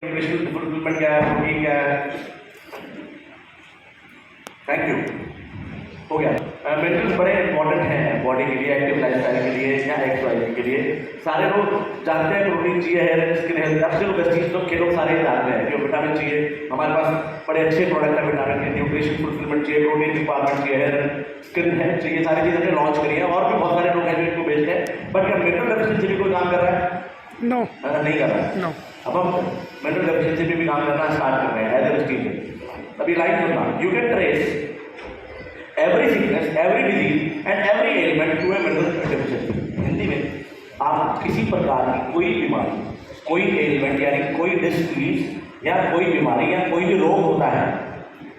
Nutritional fulfilment क्या है, protein क्या है। थैंक यू, हो गया। मिनरल्स बड़े इंपॉर्टेंट हैं बॉडी के लिए, एक्टिव लाइफस्टाइल के लिए या एक्सरसाइज के लिए। सारे लोग जानते हैं प्रोटीन चाहिए, हेयर स्किन हेल्थ, अब सिर्फ चीज़ लोग के लोग सारे जानते हैं कि विटामिन चाहिए। हमारे पास बड़े अच्छे प्रोडक्ट है विटामिन के, न्यूट्रिशन फुलफिलमेंट चाहिए, प्रोटीन रिक्वायरमेंट चाहिए, हेयर स्किन हेल्थ चाहिए, सारी चीज़ें हमने लॉन्च करी है और भी बहुत सारे लोग हैं जो इनको बेचते हैं। बट क्या मिनरल डेफिशिएंसी भी कोई काम कर रहा है? नो नहीं कर रहा है। नो अब हम मिनरल डेफिशिएंसी पे भी काम करना स्टार्ट कर रहे हैं एज ए स्टीम। अभी लाइक सुनना, you can trace every sickness, every disease and every element to a mineral deficiency. Hindi में आप किसी प्रकार की कोई बीमारी, कोई एलिमेंट यानी कोई डिसीज या कोई बीमारी या कोई भी रोग होता है,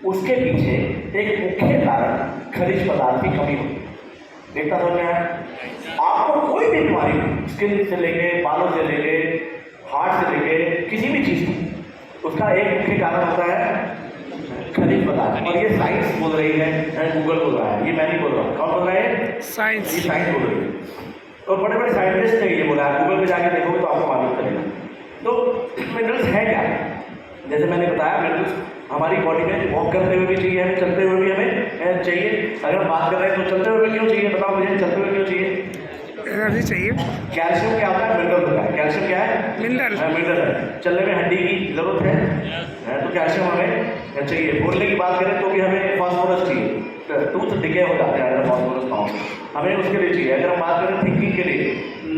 उसके पीछे एक मुख्य कारण खनिज पदार्थ की कमी होती है। देखता समझ में आया? आपको कोई भी बीमारी, स्किन से लेके, बालों से लेके, हार्ट से लेके, किसी भी चीज़ की, उसका एक मुख्य कारण होता है खनिज पदार्थ। और ये साइंस बोल रही है, गूगल बोल रहा है, ये मैं नहीं बोल रहा हूँ। कौन बोल रहा है? साइंस। ये साइंस बोल रही है। तो बड़े बड़े साइंटिस्ट ने ये बोला है, गूगल पे जाके देखोगे तो आपको मालूम चलेगा। तो मिनरल्स है क्या? जैसे मैंने बताया, मिनरल्स हमारी बॉडी में वॉक करते हुए भी चाहिए, हमें चलते हुए भी हमें चाहिए। अगर हम बात कर रहे हैं तो चलते हुए क्यों चाहिए, बताओ मुझे, चलते हुए क्यों चाहिए? एनर्जी चाहिए। कैल्शियम क्या होता है? मिनरल होता है। कैल्शियम क्या है? मिनरल। मिनरल है। चलने में हड्डी की जरूरत है तो कैल्शियम हमें चाहिए। बोलने की बात करें तो भी हमें फास्फोरस चाहिए, टूथ डिके हो जाते हैं अगर फास्फोरस ना हो, हमें उसके लिए चाहिए। अगर हम बात करें थिंकिंग के लिए,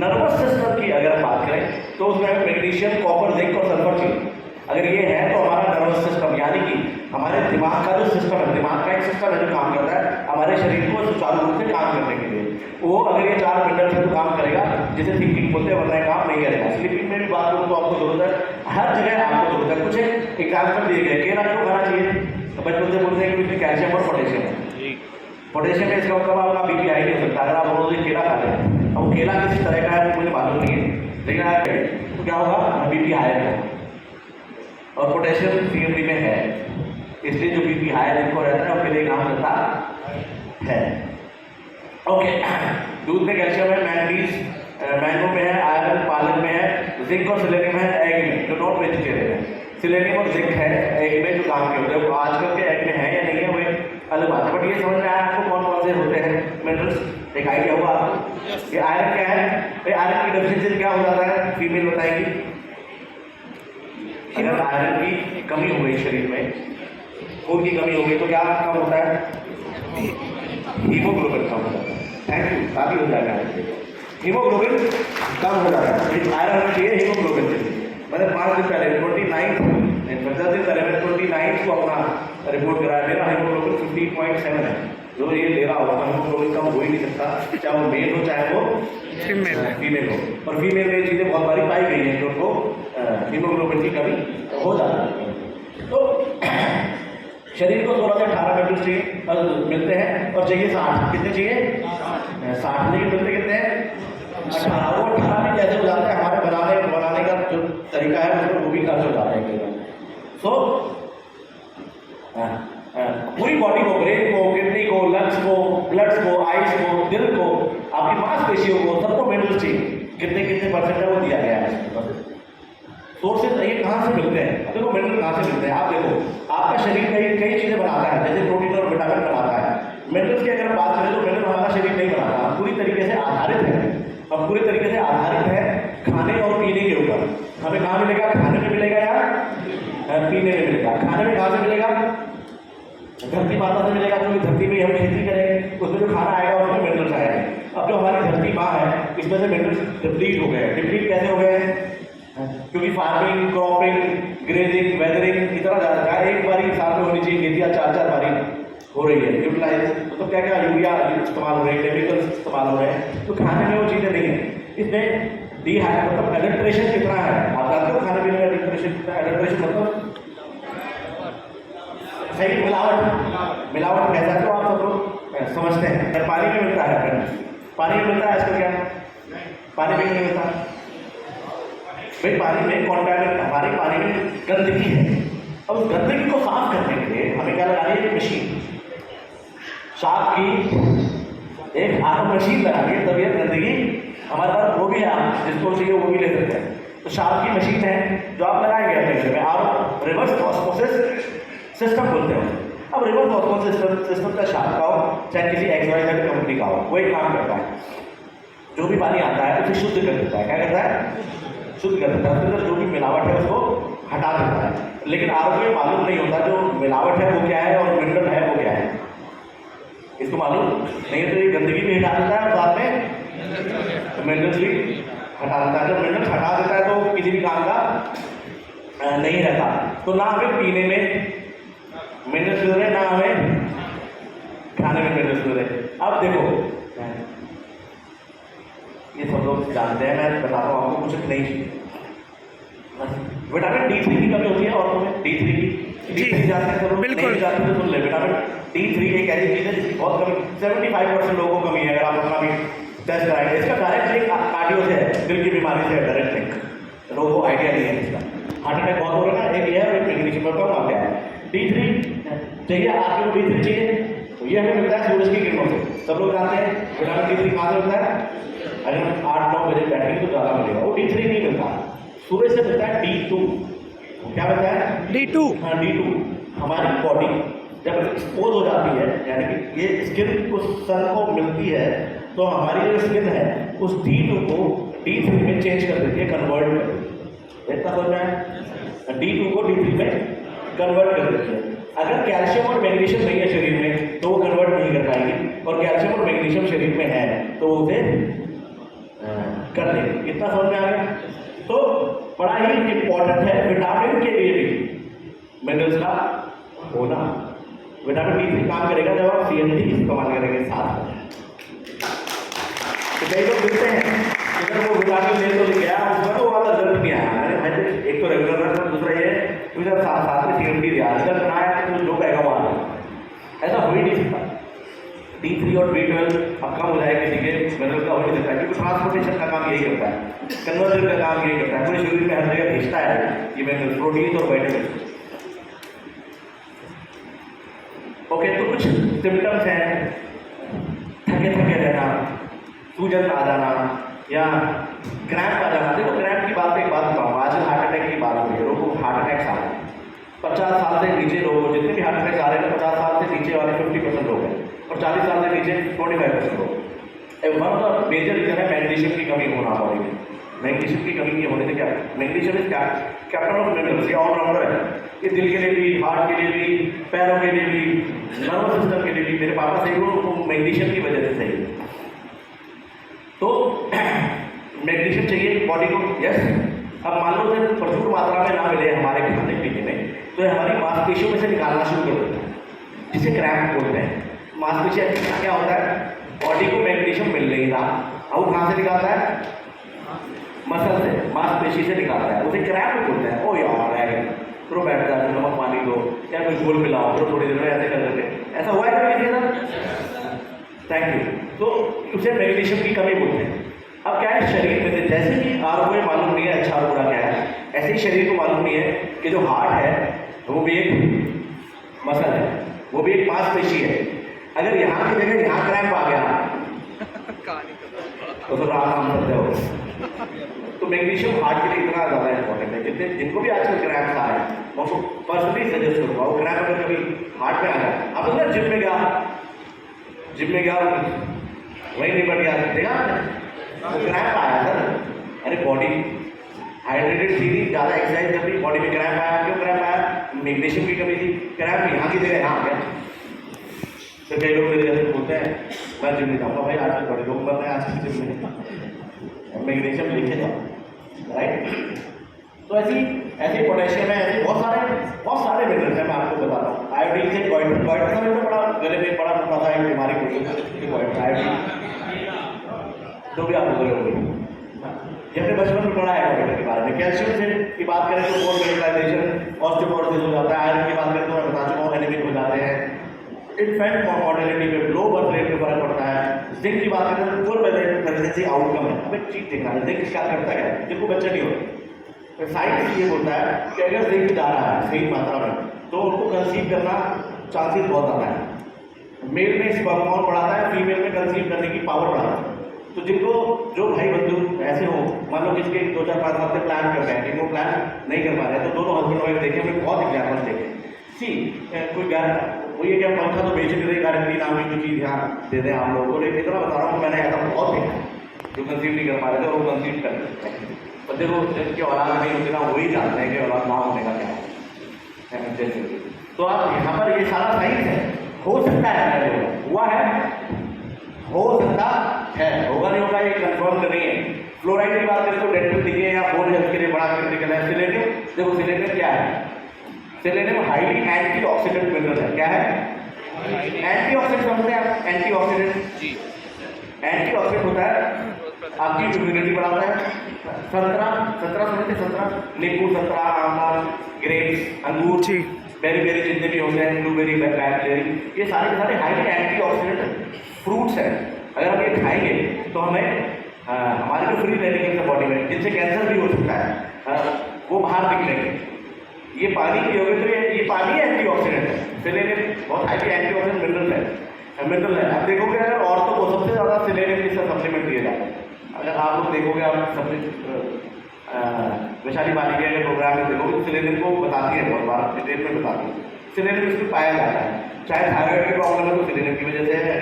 नर्वस सिस्टम की अगर हम बात करें तो उसमें हमें मैग्नीशियम, कॉपर, जिंक और सल्फर चाहिए। अगर ये है तो हमारा नर्वस सिस्टम यानी कि हमारे दिमाग का जो सिस्टम है, दिमाग का एक सिस्टम है जो काम करता है हमारे शरीर को सुचारू रूप से काम करने के लिए, वो अगर ये 4 मिनट से तो काम करेगा, जिसे थिंकिंग बोलते हैं, वरना काम नहीं करेगा। स्लीपिंग में भी बात करूँ तो आपको जरूरत है, हर जगह आपको जरूरत है। कुछ एग्जाम्पल दिए गए, केला क्यों खाना चाहिए? तो बचपन से बोलते हैं कि इसमें कैल्शियम और पोटेशियम है। पोटेशियम में इसका मतलब आपका बीपी हाई नहीं हो सकता अगर आप रोज केला खाते हैं। अब केला किस तरह का है मुझे मालूम नहीं है, लेकिन आप तो क्या होगा, बीपी हाई होगा। और पोटेशियम सीएमडी में है, इसलिए जो बीपी हाई जिनको रहता है उसके लिए काम करता है। ओके, दूध में कैल्शियम है, मैंगनीज मैंगो में है, आयरन पालक में है, जिंक और सेलेनियम है एग में, जो नॉन वेजिटेरियन है। सेलेनियम और जिंक है एग में, जो काम के होते हैं। आजकल के एग में है या नहीं है वो एक अलग बात है, बट ये समझ में आया आपको कौन कौन से होते हैं मिनरल्स? एक आइडिया हुआ आपको? ये आयरन क्या है? आयरन की डेफिशिएंसी क्या हो जाता है? फीमेल बताएंगी। अगर आयरन की कमी हो गई शरीर में, खून की कमी हो गई तो क्या कम होता है? हीमोग्लोबिन कम हो जाता है। थैंक यू, काफी हो जाएगा। हीमोग्लोबिन कम हो जाता है, आयरन होना चाहिए, हीमोग्लोबिन चाहिए। मैंने 5 दिन पहले 29 10 दिन पहले मैंने 29 को अपना रिपोर्ट कराया, मेरा हीमोग्लोबिन 50.7 है। जो ये ले रहा होगा हीमोग्लोबिन कम हो ही नहीं सकता, चाहे वो मेल हो चाहे वो फीमेल हो। और फीमेल में ये चीज़ें बहुत बारी पाई गई हैं कि उनको हीमोग्लोबिन की कमी हो जाती है। तो शरीर को 16 से 18 मिनट चाहिए मिलते हैं, और चाहिए 60। कितने चाहिए? 60। लेकिन मिलते कितने हैं? 18। वो 18 में कैसे हो जाते हैं? हमारे बनाने का जो तरीका है उसमें वो भी खर्च हो जाते हैं। सो पूरी बॉडी को, ब्रेन को, किडनी को, लंग्स को, ब्लड्स को, आइज को, दिल को, आपकी मांसपेशियों को, सबको मिनरल्स चाहिए। कितने कितने परसेंट है वो दिया गया है। सोर्सेज ये कहाँ से मिलते हैं? देखो मिनरल कहाँ से मिलते हैं, आप देखो आपका शरीर कई चीज़ें बनाता है, जैसे प्रोटीन और विटामिन बनाता है। मिनरल्स की अगर बात करें तो मिनरल हमारा शरीर नहीं बनाता, हम पूरी तरीके से आधारित है। हम पूरी तरीके से आधारित है खाने और पीने के ऊपर। हमें कहाँ मिलेगा? खाने में मिलेगा या पीने में मिलेगा? खाने में कहाँ से मिलेगा? धरती माता से मिलेगा, क्योंकि धरती में हम खेती करेंगे, उसमें जो खाना आएगा उसमें मिनरल्स आएंगे। अब जो हमारी धरती माँ है इसमें से मिनरल्स डिप्लीट हो गए। डिप्लीट कैसे हो गए? क्योंकि फार्मिंग, क्रॉपिंग, ग्रेजिंग, वेदरिंग इतना ज़्यादा एक बारी साल में होनी चाहिए खेती, 4-4 बारी हो रही है यूटिलाइज। तो क्या क्या यूरिया इस्तेमाल हो रहे हैं, केमिकल्स इस्तेमाल हो रहे हैं, तो खाने में वो चीज़ें नहीं है। इसमें मतलब एडल्ट्रेशन कितना है? आप जानते हो खाने पीने में एडल्ट्रेशन मतलब सही मिलावट कह सकते हो आप सब लोग समझते हैं। पानी में मिलता है, पानी में मिलता है आजकल, क्या पानी में नहीं मिलता भाई? पानी में कॉन्टैमिनेट, हमारे पानी में गंदगी है। अब उस गंदगी को साफ करने के लिए हमें क्या लगानी है? मशीन, साफ की एक आर्म मशीन लगानी है, तभी गंदगी हमारे पास वो भी है, आप जिसको चाहिए वो भी ले सकते हैं। तो साफ की मशीन है जो आप लगाएंगे अपने घर में। रिवर्स ऑस्मोसिस सिस्टम बोलते हैं। अब रिवर्स ऑस्मोसिस सिस्टम का शाखा हो, चाहे किसी XYZ कंपनी का हो, वो एक काम करता है, जो भी पानी आता है उसे शुद्ध कर देता है। क्या करता है? शुद्ध कर देता है। उसके अंदर जो भी मिलावट है उसको हटा देता है। लेकिन आरओ में मालूम नहीं होता जो मिलावट है वो क्या है और मिनरल है वो क्या है, इसको मालूम नहीं है। तो ये गंदगी भी हटा देता है और साथ में मिनरल्स भी हटा देता है। जब मिनरल्स हटा देता है तो किसी भी काम का नहीं रहता। तो ना हमें पीने में मिनरल्स मिल रहे, ना हमें खाने में मिनरल्स मिल रहे। अब देखो, ये सब लोग जानते हैं, मैं बताता हूँ आपको, कुछ नहीं चाहिए। विटामिन D3 की कमी होती है औरतों में, D3 की। D3 जानते हैं सब लोग, नहीं जानते तो सुन ले। विटामिन D3 एक ऐसी चीज़ है जिसकी बहुत कमी, 75% लोगों को कमी है। अगर आप अपना भी टेस्ट कराएंगे, इसका डायरेक्ट लिंक कार्डियो से है, दिल की बीमारी से है डायरेक्ट लिंक। लोगों को आइडिया नहीं है इसका। हार्ट अटैक बहुत हो रहा है ना, एक ये है और एक मैग्नीशियम पर कम आ गया है। D3 चाहिए, आपको D3 चाहिए तो ये हमें मिलता है सूरज की किरणों से। सब लोग जानते हैं विटामिन D3 कहाँ से मिलता है? अगर हम 8-9 बजे बैठेंगे तो ज़्यादा मिलेगा। वो D3 नहीं मिलता, सूरज से मिलता है D2। क्या मिलता है? D2। हाँ, D2। हमारी बॉडी जब एक्सपोज हो जाती है, यानी कि ये स्किन उस सन को मिलती है, तो हमारी जो स्किन है उस D2 को D3 में चेंज कर देती है, कन्वर्ट कर देती है। इतना समझ में आया? D2 को D3 में कन्वर्ट कर देती है। अगर कैल्शियम और मैग्नीशियम नहीं है शरीर में तो वो कन्वर्ट नहीं कर पाएगी, और कैल्शियम और मैग्नीशियम शरीर में है तो वो उसे कर लेंगे। इतना समझ में आ गया? तो बड़ा ही इंपॉर्टेंट है विटामिन के लिए भी मिनरल्स का होना। विटामिन D3 काम करेगा जब आप CNT इस्तेमाल करेंगे साथ में। तो कई लोग मिलते हैं अगर वो विटामिन ले तो गया, उसमें तो वाला रिजल्ट नहीं आया। मैंने एक तो रेगुलर रखा, दूसरा ये जब साथ में CNT दिया, रिजल्ट बनाया तो जो कहेगा वो आ, ऐसा हो ही नहीं सकता। D3 और B12 अब कम हो जाए किसी के मिनरल का हो नहीं सकता, क्योंकि ट्रांसपोर्टेशन का काम यही करता है, कन्वर्जन का काम यही करता है, पूरे शरीर में हर जगह भेजता है ये मिनरल, प्रोटीन और विटामिन। ओके, तो कुछ सिम्टम्स हैं, थके थके रहना, सूजन आ जाना या क्रैम्प आ जाना। देखो क्रैम्प की बात एक बात बताऊँ, आज हार्ट अटैक की बात हो रही है, लोगों को हार्ट अटैक आ रहे हैं। 50 साल से नीचे लोग, जितने भी हार्ट अटैक आ रहे हैं 50 साल से नीचे वाले 50% लोग हैं, और 40 साल से नीचे 25% लोग। One of the major reason है मैग्नीशियम की कमी होना बॉडी में। मैग्नीशियम की कमी के होने से क्या, magnesium is captain of minerals, ये ऑलराउंडर है। ये दिल के लिए भी, हार्ट के लिए भी, पैरों के लिए भी, नर्वस सिस्टम के लिए भी। मेरे पापा सही हो मैग्नीशियम की वजह से सही। तो मैग्नीशियम चाहिए बॉडी को, यस। अब मान लो जब प्रचुर मात्रा में ना मिले हमारे खाने पीने में, तो ये हमारी मांसपेशियों में से निकालना शुरू कर देता है, जिसे क्रैम्प बोलते हैं। मांसपेशियाँ क्या होता है, बॉडी को मैग्नीशियम मिल नहीं रहा, अब वो कहाँ से निकालता है? मसल से, मांसपेशी से निकालता है, उसे क्रैम्प बोलते हैं। ओ यार रह गया, फिर बैठ जाते, नमक पानी दो या कोई घोल पिलाओ, फिर थोड़ी देर में ऐसे कर देते। ऐसा हुआ है कभी किसी का? Thank you. तो उसे मैग्नीशियम की कमी बोलते हैं। अब क्या है, शरीर में से जैसे कि आपको ये मालूम नहीं है अच्छा और बुरा क्या है, ऐसे ही शरीर को मालूम नहीं है कि जो हार्ट है वो भी एक मसल है, वो भी एक मांसपेशी है। अगर यहाँ की जगह यहाँ क्रैम्प आ गया तो आराम करते हो। तो मैग्नीशियम हार्ट के लिए इतना ज़्यादा इंपॉर्टेंट है। जितने जिनको भी आजकल क्रैम्प आ रहे हैं मैं उसको पर्सनली सजेस्ट करूँगा, वो क्रैम्प अगर कभी हार्ट में आ जाए, आप ना जिम में गया वही निपट गया, देखा तो क्रैम्प आया सर, अरे बॉडी हाइड्रेटेड थी नहीं, ज़्यादा एक्सरसाइज कर रही, बॉडी में क्रैम्प आया। क्यों क्रैम्प आया? मैग्नीशियम की कमी थी। क्रैम्प यहाँ की जगह यहाँ आ गया। तो कई लोग मेरे जैसे बोलते हैं मैं जिम नहीं जाऊँगा, भाई आजकल बड़े लोग बन रहे हैं आजकल जिम में, मैग्नीशियम लिखे जाओ, राइट। तो ऐसी पोटेशियम है, ऐसे बहुत सारे मिनरल्स हैं, मैं आपको बताता हूँ। आयोडीन से गोइटर समझ में बड़ा गले में बड़ा मोटा सा एक बीमारी होती है आयोडीन, जो भी आप बोल रहे हो ये हमने बचपन में पढ़ा है गोइटर के बारे में। कैल्शियम से की बात करें तो बोन मिनरलाइजेशन, ऑस्टियोपोरोसिस हो जाता है। आयरन की बात करें तो मैं बता चुका हूँ एनीमिक हो जाते हैं। इन्फेंट मॉर्टेलिटी में, लो बर्थ रेट में फर्क पड़ता है। जिंक की बात करें तो फुल प्रेगनेंसी आउटकम है। अब एक चीज देखना है, जिंक क्या करता है, जिनको बच्चे नहीं होते। साइंस ये बोलता है कि अगर जिंक जा रहा है सही मात्रा में तो उनको कंसीव करना चांसेस बहुत ज़्यादा है। मेल में स्पर्म काउंट बढ़ाता है, फीमेल में कंसीव करने की पावर बढ़ाता है। तो जिनको जो भाई बंधु ऐसे हो, मान लो किसके 2-4-5 साल से प्लान कर रहे हैं, जिनको प्लान नहीं कर पा रहे हैं, तो दोनों हस्बैंड वाइफ देखें, हमें बहुत सी कोई वो ये क्या पंखा तो बेच नहीं रही, गारंटी नाम की जो चीज़ यहाँ दे दें आप लोगों को, लेकिन इतना बता रहा हूँ मैंने ऐसा बहुत देखा जो कंसीव नहीं कर पा रहे थे और वो कंसीव कर सकते हैं। पर देखो जिनकी औलाद नहीं होती ना वही जानते हैं कि औलाद ना होने का क्या है। तो आप यहाँ पर ये सारा साइंस है, हो सकता है हुआ है, हो सकता है, होगा नहीं होगा ये कंफर्म नहीं है। फ्लोराइड की बात करें तो डेंटल दिखे या बोन हेल्थ के लिए बड़ा क्रिटिकल है। सिलेनियम, देखो सिलेनियम क्या है, सिलेनियम हाईली एंटीऑक्सीडेंट मिनरल है। क्या है? एंटीऑक्सीडेंट समझते हैं आप? एंटीऑक्सीडेंट, एंटीऑक्सीडेंट होता है आपकी इम्यूनिटी बढ़ाता है। संतरा समझते? संतरा, नींबू, संतरा, आंवला, ग्रेप्स, अंगूर, बेरी बेरी जितने भी होते हैं, ब्लूबेरी, ब्लैकबेरी, ये सारे के सारे हाईली एंटीऑक्सीडेंट फ्रूट्स हैं। अगर हम ये खाएंगे तो हमें हमारे जो फ्री रेडिकल्स बॉडी में जिनसे कैंसर भी हो सकता है वो बाहर निकलेंगे। ये पानी पियोगे तो ये पानी एंटीऑक्सीडेंट है। सिलेनियम बहुत हाईली एंटीऑक्सीडेंट मिनरल है। अब देखोगे अगर औरतों को सबसे ज़्यादा सिलेनियम किसका सप्लीमेंट दिया जाता है, अगर आप लोग देखोगे, आप वैशाली बालिका के प्रोग्राम में देखोगे, सिलेनियम को बताती है, बहुत बार डिटेल में बताती है। सिलेनियम इसमें पाया जाता है, चाहे थायराइड की प्रॉब्लम है तो सिलेनियम की वजह से है,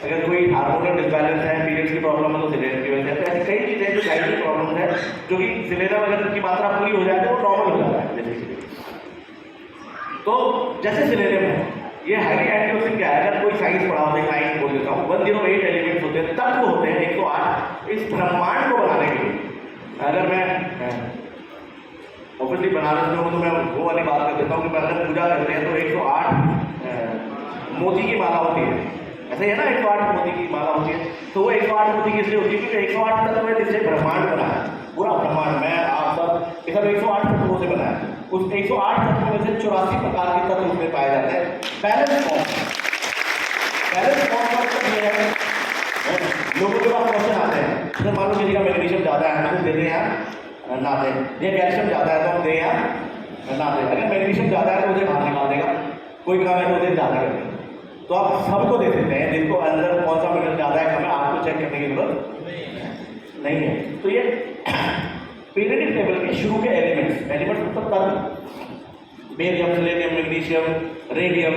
अगर कोई हार्मोनल डिसबैलेंस है, पीरियड्स की प्रॉब्लम है तो सिलेनियम की वजह से। तो ऐसी कई चीज़ें जो डाइटरी प्रॉब्लम है जो कि सिलेनियम अगर की मात्रा पूरी हो जाए तो वो नॉर्मल हो जाता है। तो जैसे सिलेनियम है ये हाईली एंटीऑक्सीडेंट क्या है, अगर कोई साइंस पढ़ा होता है, साइंस बोल देता हूँ, 108 एलिमेंट्स होते हैं, तत्व होते हैं 108 इस ब्रह्मांड को बनाने के लिए। अगर मैं ऑब्वियसली बनारस में हूँ तो मैं वो वाली बात कर देता हूँ कि अगर पूजा करते हैं तो 108 मोती की माला होती है, ऐसे ही है ना, 108 मोती की माला होती है। तो वो 108 मोती की इसलिए होती है क्योंकि 108 तत्व है जिससे ब्रह्मांड बना है, पूरा ब्रह्मांड, मैं आप सब ये सब 108 तत्वों से बना है। उस 108 तत्वों में से 84 प्रकार के तत्व उसमें पाए जाते हैं। बैलेंस फॉर्म का मतलब ये है, लोगों के पास क्वेश्चन आते हैं, जैसे मान लो किसी का मैग्नीशियम ज़्यादा है तो दे दें या ना दें, या कैल्शियम ज़्यादा है तो हम दें या ना दें। अगर मैग्नीशियम ज़्यादा है तो उसे बाहर निकाल देगा, कोई कम है तो उसे ज़्यादा कर देगा। तो आप सबको दे सकते हैं, जिसको अंदर कौन सा मिनरल ज़्यादा है हमें आपको चेक करने की जरूरत नहीं है। तो ये पीरियडिक टेबल के शुरू के एलिमेंट्स मतलब तत्व, बेरियम, सिलेनियम, मैग्नीशियम, रेडियम,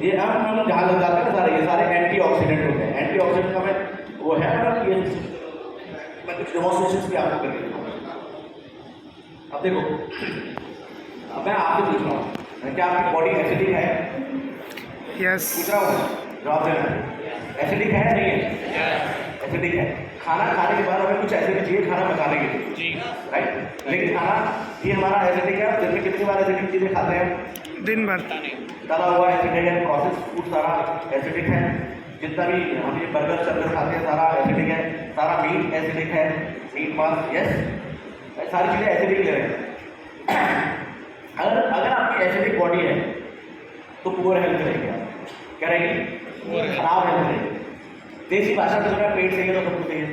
ये हम जहाँ लग जाते हैं सारे, ये सारे एंटीऑक्सीडेंट होते हैं। एंटीऑक्सीडेंट का मैं वो है मतलब ये मैं कुछ डेमोन्स्ट्रेशन भी आपको करके दिखाऊंगा। अब देखो, अब मैं आपसे पूछ रहा हूँ क्या आपकी बॉडी एसिडिक है? यस। पूछ रहा हूँ, जवाब देना। एसिडिक है नहीं है? एसिडिक है। खाना खाने के बाद हमें कुछ एसिडिक चाहिए खाना पकाने के लिए जी, राइट। लेकिन खाना ये हमारा एसिडिक है। दिन में कितनी बार एसिडिक चीज़ें खाते हैं? दिन भर। तला हुआ एसिडिक है, प्रोसेस फूड सारा एसिडिक है, जितना भी हम ये बर्गर शर्गर खाते हैं सारा एसिडिक है, सारा मीट एसिडिक है, मीट मांस, यस, सारी चीज़ें एसिडिक ले रहे हैं। अगर आपकी एसिडिक बॉडी है तो पुअर हेल्थ रहेगी, क्या रहेगी? खराब हेल्थ रहेगी। देसी भाषा में जो है पेट सही है तो सब कुछ सही है।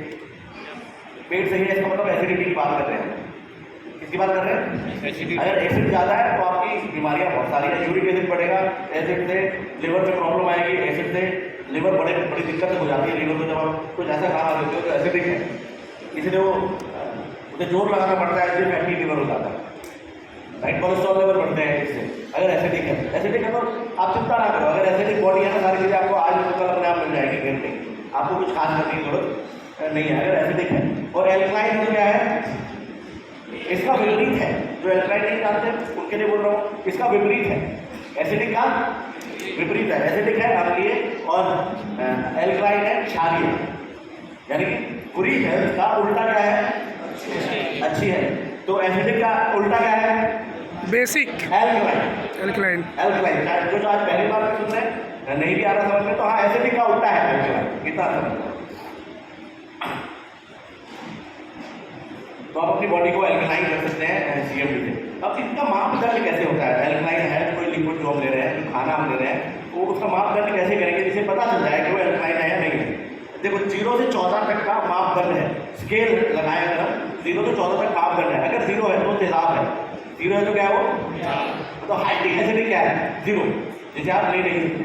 पेट सही है इसका मतलब एसिडिटी की बात कर रहे हैं। किसकी बात कर रहे हैं? अगर एसिड ज़्यादा है तो आपकी बीमारियां बहुत सारी है। यूरिक एसिड बढ़ेगा, एसिड से लिवर में प्रॉब्लम आएगी, एसिड से लिवर बड़ी दिक्कत हो जाती है। लिवर में जब आप कुछ ऐसा खाना लेते हो तो एसिडिक है, इसलिए वो उसे जोर लगाना पड़ता है, इसलिए फैटी लिवर हो जाता है, राइट। कोलेस्ट्रॉल लेवल बढ़ते हैं इससे। अगर एसिडिक है तो आप चिंता ना करो, अगर एसिडिक बॉडी है तो सारी चीज़ें आपको आज कल अपने आप मिल जाएगी घर में, आपको कुछ खास करने की जरूरत नहीं है। अगर एसिडिक है और एल्कलाइन तो क्या है? इसका विपरीत है। जो एल्कलाइन नहीं जानते उनके लिए बोल रहा हूँ, इसका विपरीत है। एसिडिक का विपरीत है, एसिडिक है अम्लीय और एल्कलाइन है क्षारीय, यानी कि बुरी हेल्थ का उल्टा क्या है? अच्छी है। तो एसिडिक का उल्टा क्या है? बेसिक। एल्कलाइन। जो आज पहली बार सुन रहे हैं, नहीं भी आ रहा समझ में, तो हाँ एसिडिक का उल्टा है एल्कलाइन, कितना समझ। तो आप अपनी बॉडी को एल्कलाइन कर सकते हैं CMD से। अब इसका मापदंड कैसे होता है? एल्कलाइन है कोई लिक्विड जो हम ले रहे हैं, जो खाना हम ले रहे हैं, वो उसका मापदंड कैसे करेंगे जिससे पता चल जाए कि वो एल्कलाइन है या नहीं है? देखो 0 से 14 तक का मापदंड है, स्केल लगाया अगर हम 0 से 14 तक मापदंड है। अगर 0 है तो तेजाब है, 0 है तो क्या है वो? तो हाइड्रिक एसिड क्या है? 0, जिसे आप ले नहीं सकते।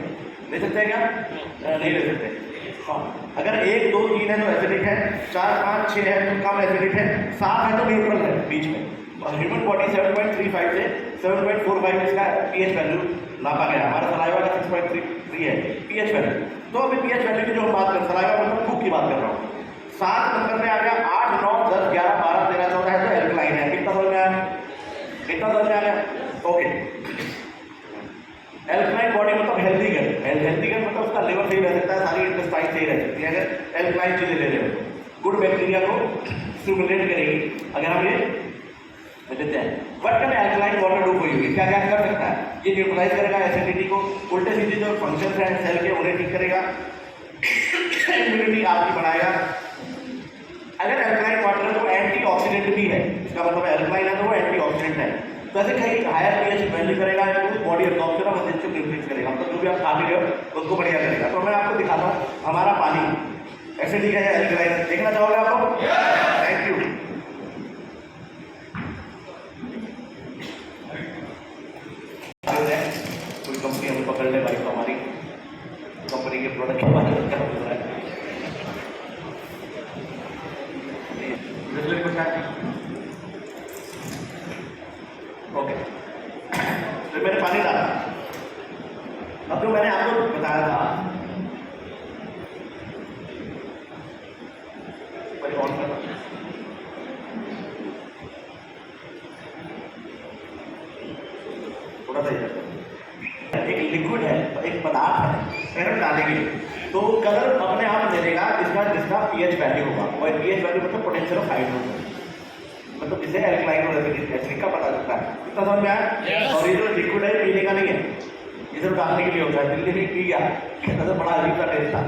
ले सकते हैं क्या? नहीं ले सकते। हाँ, अगर 1, 2, 3 है तो एसिडिक है, 4, 5, 6 है तो कम एसिडिक है, 7 है तो न्यूट्रल है, बीच में। और ह्यूमन बॉडी 7.35 से 7.45 इसका पीएच वैल्यू नापा गया। हमारा सलाइवा का 6.33 है पीएच वैल्यू। तो अभी पीएच वैल्यू की जो हम बात कर, सलाइवा मतलब थूक की बात कर रहा हूँ, 7 नंबर पे आ गया, 8, 9, 10, 11, 12, 13, 14 है तो एल्कलाइन है। कितना समझ में आया? कितना समझ में आ गया? ओके। एल्कलाइन बॉडी मतलब हेल्दी गट, हेल्दी गट मतलब उसका लिवर सही रह सकता है, सारी इंटेस्टाइन सही रह सकती है अगर एल्कलाइन चीजें ले रहे हो। गुड बैक्टीरिया को स्टिमुलेट करेगी अगर हम ये देते हैं। What can alkaline water do for you? क्या क्या कर सकता है? ये न्यूट्रलाइज करेगा एसिडिटी को, उल्टे सीधे जो फंक्शंस हैं सेल के उन्हें ठीक करेगा, इम्यूनिटी आपकी बढ़ाएगा। अगर एल्कलाइन वाटर है तो एंटीऑक्सीडेंट भी है, इसका मतलब एल्कलाइन है तो वो एंटीऑक्सीडेंट है। तो ऐसे कहीं हायर पीएच वैल्यू करेगा, body absorption of acid increase करेगा, मतलब जो भी आप खा रहे हो उसको बढ़िया करेगा। तो मैं आपको दिखाता हूँ हमारा पानी एसिडिक है या एल्कलाइन है, देखना चाहोगे आप लोग? Thank you. कोई कंपनी हमें पकड़ ले भाई, तो हमारी कंपनी के प्रोडक्ट के बारे में क्या बोल रहा है? ओके, तो मैंने पानी डाला। अब जो मैंने आपको बताया था, ऑन करना, थोड़ा सा एक लिक्विड है, एक पदार्थ है, कलर डालेंगे तो कलर अपने आप ले लेगा जिसका पीएच वैल्यू होगा। और पीएच वैल्यू मतलब पोटेंशियल ऑफ हाइड्रोजन, मतलब इसे एल्कलाइन और एसिडिक का पता चलता है। कितना समझ में आया? और ये जो लिक्विड है पीने का नहीं है, ये सिर्फ डालने के लिए होता है। दिल्ली में पी गया, तो बड़ा अजीब सा टेस्ट था।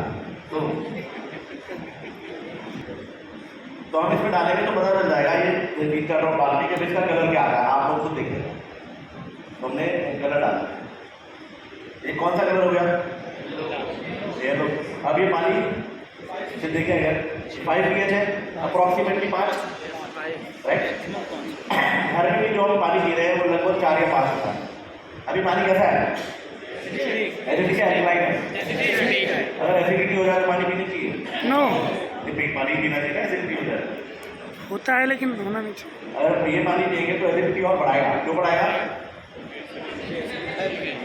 तो हम इसमें डालेंगे तो पता चल जाएगा ये 3-4 ड्रॉप डालने के इसका कलर क्या आ रहा है, आप लोग खुद देखिए। तो हमने कलर डाला, ये कौन सा कलर हो गया? ये लो। अब ये पानी से देखिए अगर 5 pH है, अप्रॉक्सीमेटली 5, राइट। घर में भी जो हम पानी पी रहे हैं वो लगभग 4 या 5 होता है। अभी पानी कैसा है? एसिडिक है, एल्कलाइन है? अगर एसिडिटी हो जाए तो पानी पीनी चाहिए? नो, पानी पीना चाहिए, एसिडिटी हो जाए होता है लेकिन होना नहीं चाहिए। अगर ये पानी पिएंगे तो एसिडिटी और बढ़ाएगा। क्यों बढ़ाएगा?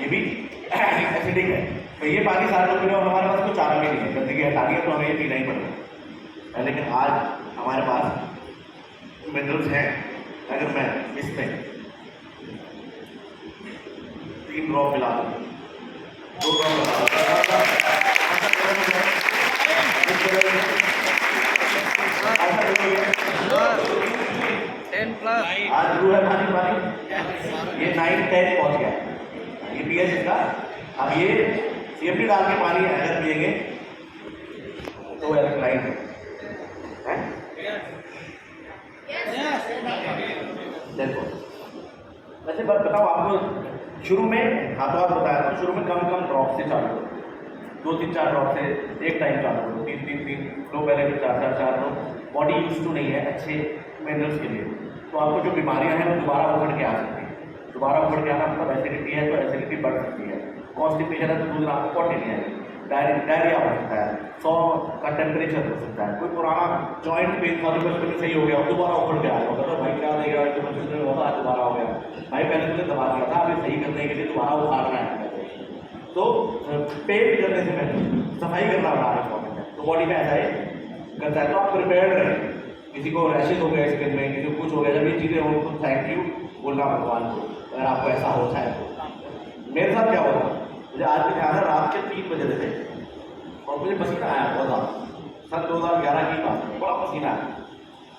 ये भी एसिडिक है। तो ये पानी सारे लोग पी रहे हो, हमारे पास कुछ चारा भी नहीं है, गंदगी हटानी है तो हमें ये पीना ही पड़ेगा। लेकिन आज हमारे पास मिनरल्स हैं। अगर मैं इसमें 3 ड्रॉप मिला दूँ, 2 ड्रॉप मिला दूँ, आज ब्लू है पानी, ये 9-10 पहुँच गया, ये पीएच इसका। अब ये सीएमडी डाल के पानी अगर पिएंगे तो एल्कलाइन है। देखो वैसे बात बताओ आपको, शुरू में हाथों हाथ बताया था, शुरू में कम ड्रॉप से चालू करो, 2-3-4 ड्रॉप से एक टाइम चालू करो, 3-3 लो, पहले फिर 4-4 लो। बॉडी यूज टू नहीं है अच्छे मिनरल्स के लिए, तो आपको जो बीमारियां हैं वो दोबारा उभर के आ सकती है। दोबारा उभर के आना मतलब एसिडिटी है तो एसिडिटी बढ़ सकती है, कॉन्स्टिपेशन है तो दूसरा आपको कॉन्टिन्यू है, डायरिया हो सकता है, 100 का टेम्परेचर हो सकता है, कोई पुराना जॉइंट पेन था जो बचपन में सही हो गया दोबारा उभर के आया होगा, तो भाई क्या देगा जो बचपन में होता है दोबारा हो गया, भाई पहले तुमने दबा दिया था, अभी सही करने के लिए दोबारा उखाड़ना है। तो पेन करने से पहले सफाई करना बड़ा इंपॉर्टेंट है। तो बॉडी में ऐसा ही करता है, तो आप प्रिपेयर्ड रहें। किसी को रैशेज हो गया स्किन में, किसी को कुछ हो गया, जब ये चीज़ें हो तो थैंक यू बोलना भगवान को, अगर आपको ऐसा होता है तो। मेरे साथ क्या होगा, मुझे आज भी ध्यान है, रात के 3 बजे थे और मुझे पसीना आया बहुत ज़्यादा, सन 2011 की बात है, बड़ा पसीना आया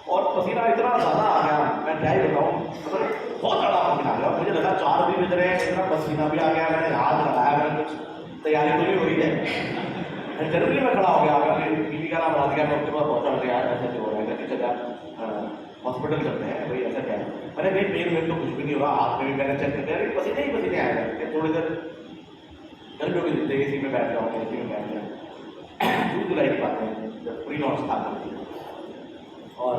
और पसीना इतना ज़्यादा आ गया, मैं क्या ही बताऊँ, मतलब बहुत ज़्यादा पसीना आ गया। मुझे लगा 4 भी बज रहे हैं, इतना पसीना भी आ गया, मैंने हाथ लगाया, मैंने कुछ तैयारी तो नहीं हो रही है, जरूरी मैं खड़ा हो गया, मैंने बीवी का नाम बता दिया, डॉक्टर के पास पहुँचा, गया ऐसा जो हो रहा है, चला हॉस्पिटल चलते हैं, भाई ऐसा क्या है, मैंने भाई पेन में तो कुछ भी नहीं हो रहा, हाथ में भी मैंने चेक किया, पसीने ही पसीने आएगा, थोड़ी देर गर्मियों की जिंदगी इसी में बैठ जाओ, इसी में बैठ जाए, जून जुलाई की बात है, जब प्री लॉन्च था। और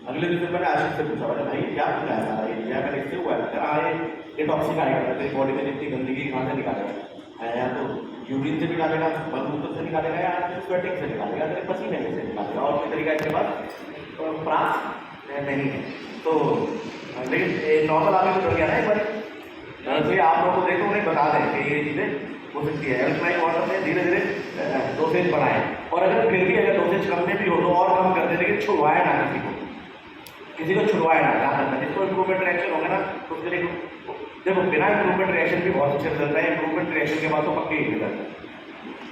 अगले दिन मैंने आशीष से पूछा, मैंने भाई क्या तुमने ऐसा ये मैंने इससे हुआ है, कहा डिटॉक्सिक आएगा, तेरी बॉडी में जितनी गंदगी कहाँ से निकालेगा, या तो यूरिन से निकालेगा, मलमूत्र से निकालेगा, या स्वेटिंग से निकालेगा, तेरे पसीने से निकालेगा, और कोई तरीका इसके पास प्राप्त नहीं है। तो लेकिन नॉर्मल आदमी को डर गया ना एक बार, तो ये आप लोगों को देखो उन्हें बता दें कि ये चीज़ें हो सकती है। अल्कलाइन वाटर में धीरे धीरे डोसेज बढ़ाएं, और अगर फिर भी अगर डोसेज कम में भी हो तो और कम कर दें, लेकिन छुड़वाए ना किसी को छुड़वाए ना, ध्यान रखना। जिसको इम्प्रूवमेंट रिएक्शन होगा ना तो उसके लिए देखो बिना इम्प्रूवमेंट रिएक्शन भी बहुत अच्छे रिजल्ट है, इम्प्रूवमेंट रिएक्शन के बाद तो पक्के ही रिजल्ट है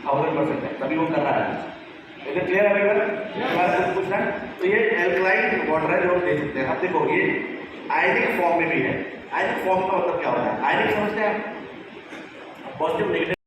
1000% है, तभी वो कर रहा है। इधर क्लियर है हमारा कुछ पूछना है तो ये एल्कलाइन वाटर है जो हम दे सकते हैं। अब देखो ये आयनिक फॉर्म में भी है। आयनिक फॉर्म का मतलब क्या होता है? आयनिक समझते हैं आप, पॉजिटिव नेगेटिव